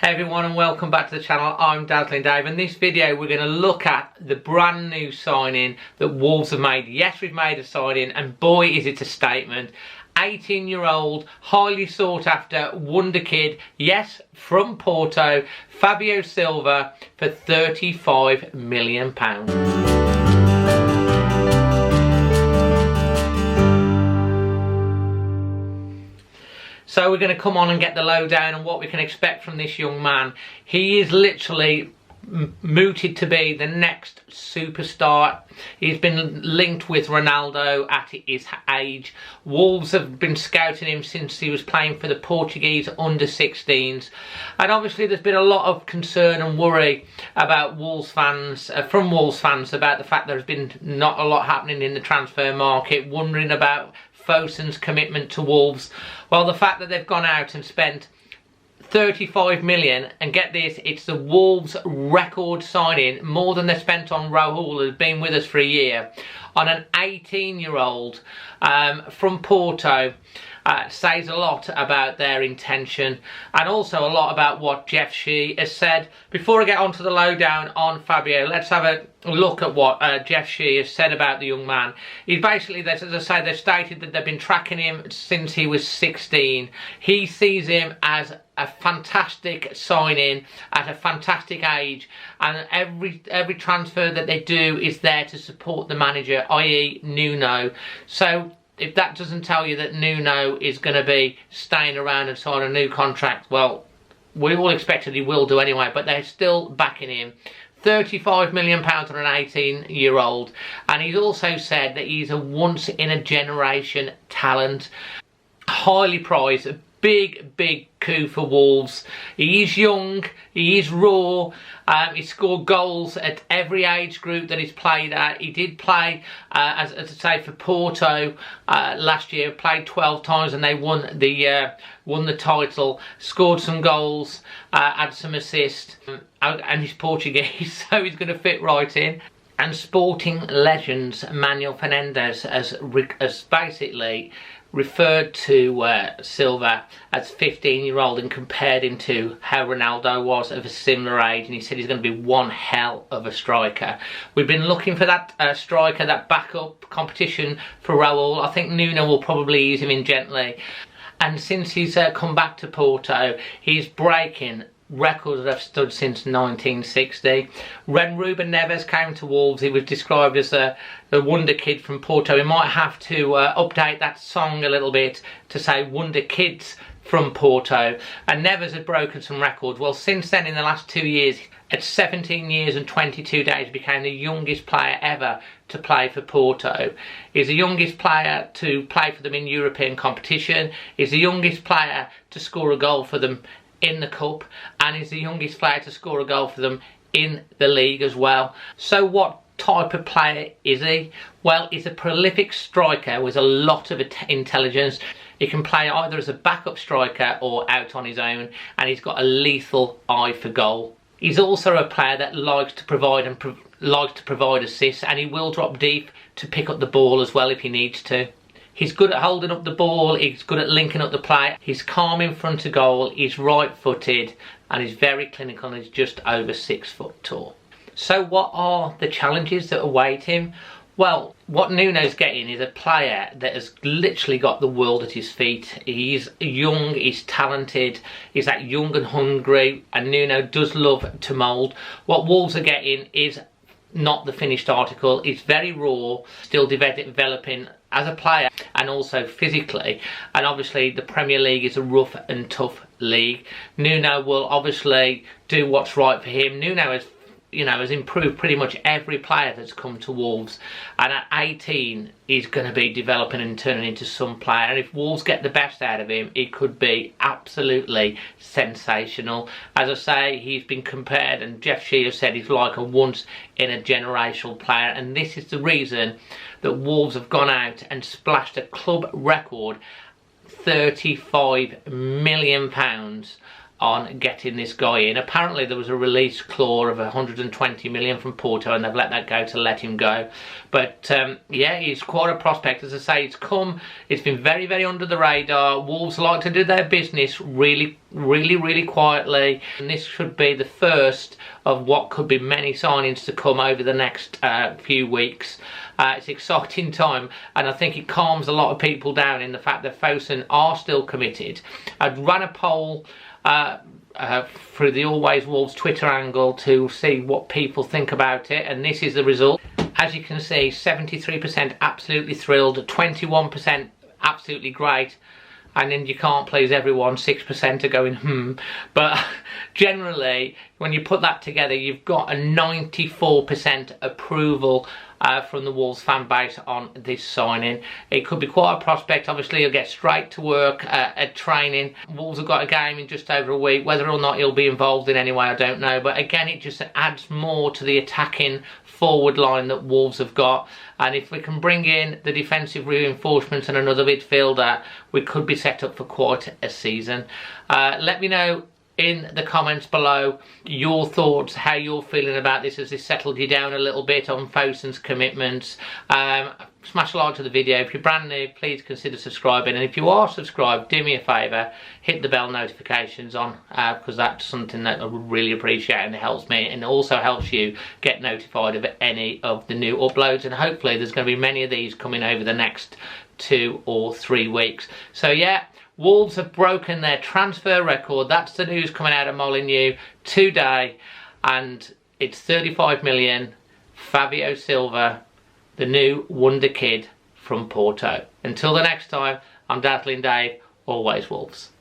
Everyone, and welcome back to the channel. I'm Dazzling Dave. In this video we're going to look at the brand new signing that Wolves have made. Yes, we've made a signing, and boy is it a statement. 18-year-old, highly sought after wonder kid, yes, from Porto, Fabio Silva for £35 million. So we're going to come on and get the lowdown on what we can expect from this young man. He is literally mooted to be the next superstar. He's been linked with Ronaldo at his age. Wolves have been scouting him since he was playing for the Portuguese under-16s. And obviously there's been a lot of concern and worry about Wolves fans, from Wolves fans, about the fact there's been not a lot happening in the transfer market, wondering about Fosun's commitment to Wolves. Well, the fact that they've gone out and spent 35 million, and get this, it's the Wolves record signing, more than they spent on Raul, who's been with us for a year, on an 18-year-old from Porto. Says a lot about their intention, and also a lot about what Jeff Shee has said. Before I get on to the lowdown on Fabio, let's have a look at what Jeff Shee has said about the young man. He's basically, as I say, they've stated that they've been tracking him since he was 16. He sees him as a fantastic signing at a fantastic age, and every transfer that they do is there to support the manager, i.e. Nuno. So if that doesn't tell you that Nuno is going to be staying around and sign a new contract, well, we all expected he will do anyway, but they're still backing him. £35 million on an 18-year-old, and he's also said that he's a once-in-a-generation talent, highly prized, a big coup for Wolves. He is young, he is raw, he scored goals at every age group that he's played at. He did play, as I say, for Porto last year, played 12 times and they won the title, scored some goals, had some assists, and he's Portuguese, so he's going to fit right in. And Sporting legends Manuel Fernandes has basically referred to Silva as 15-year-old and compared him to how Ronaldo was of a similar age, and he said he's going to be one hell of a striker. We've been looking for that striker, that backup competition for Raul. I think Nuno will probably ease him in gently, and since he's come back to Porto, he's breaking records that have stood since 1960. When Ruben Neves came to Wolves, he was described as the wonder kid from Porto. We might have to update that song a little bit to say wonder kids from Porto. And Neves had broken some records. Well, since then, in the last 2 years, at 17 years and 22 days, he became the youngest player ever to play for Porto. He's the youngest player to play for them in European competition. He's the youngest player to score a goal for them in the cup, and he's the youngest player to score a goal for them in the league as well. So what type of player is he? Well, he's a prolific striker with a lot of intelligence. He can play either as a backup striker or out on his own, and he's got a lethal eye for goal. He's also a player that likes to provide assists, and he will drop deep to pick up the ball as well if he needs to. He's good at holding up the ball, he's good at linking up the play, he's calm in front of goal, he's right-footed, and he's very clinical, and he's just over 6 foot tall. So what are the challenges that await him? Well, what Nuno's getting is a player that has literally got the world at his feet. He's young, he's talented, he's that young and hungry, and Nuno does love to mould. What Wolves are getting is not the finished article. It's very raw, still developing as a player and also physically, and obviously the Premier League is a rough and tough league. Nuno will obviously do what's right for him. Nuno has improved pretty much every player that's come to Wolves, and at 18 he's going to be developing and turning into some player, and if Wolves get the best out of him, it could be absolutely sensational. As I say, he's been compared, and Jeff Shee has said he's like a once-in-a-generational player, and this is the reason that Wolves have gone out and splashed a club record £35 million on getting this guy in. Apparently there was a release clause of 120 million from Porto, and they've let that go to let him go. But yeah, he's quite a prospect. As I say, it's been very, very under the radar. Wolves like to do their business really quietly, and this should be the first of what could be many signings to come over the next few weeks. It's an exciting time, and I think it calms a lot of people down in the fact that Fosun are still committed. I'd run a poll through the Always Wolves Twitter angle to see what people think about it, and this is the result. As you can see, 73% absolutely thrilled, 21% absolutely great, and then you can't please everyone, 6% are going but generally when you put that together, you've got a 94% approval from the Wolves fan base on this signing. It could be quite a prospect. Obviously he'll get straight to work at training. Wolves have got a game in just over a week. Whether or not he'll be involved in any way, I don't know, but again, it just adds more to the attacking forward line that Wolves have got. And if we can bring in the defensive reinforcements and another midfielder, we could be set up for quite a season. Let me know in the comments below your thoughts, how you're feeling about this. Has this settled you down a little bit on Fosun's commitments? Smash a like to the video. If you're brand new, please consider subscribing, and if you are subscribed, do me a favour, hit the bell notifications on, because that's something that I would really appreciate, and it helps me, and it also helps you get notified of any of the new uploads, and hopefully there's going to be many of these coming over the next 2 or 3 weeks. So yeah, Wolves have broken their transfer record. That's the news coming out of Molineux today, and it's 35 million. Fabio Silva, the new wonder kid from Porto. Until the next time, I'm Dazzling Dave, Always Wolves.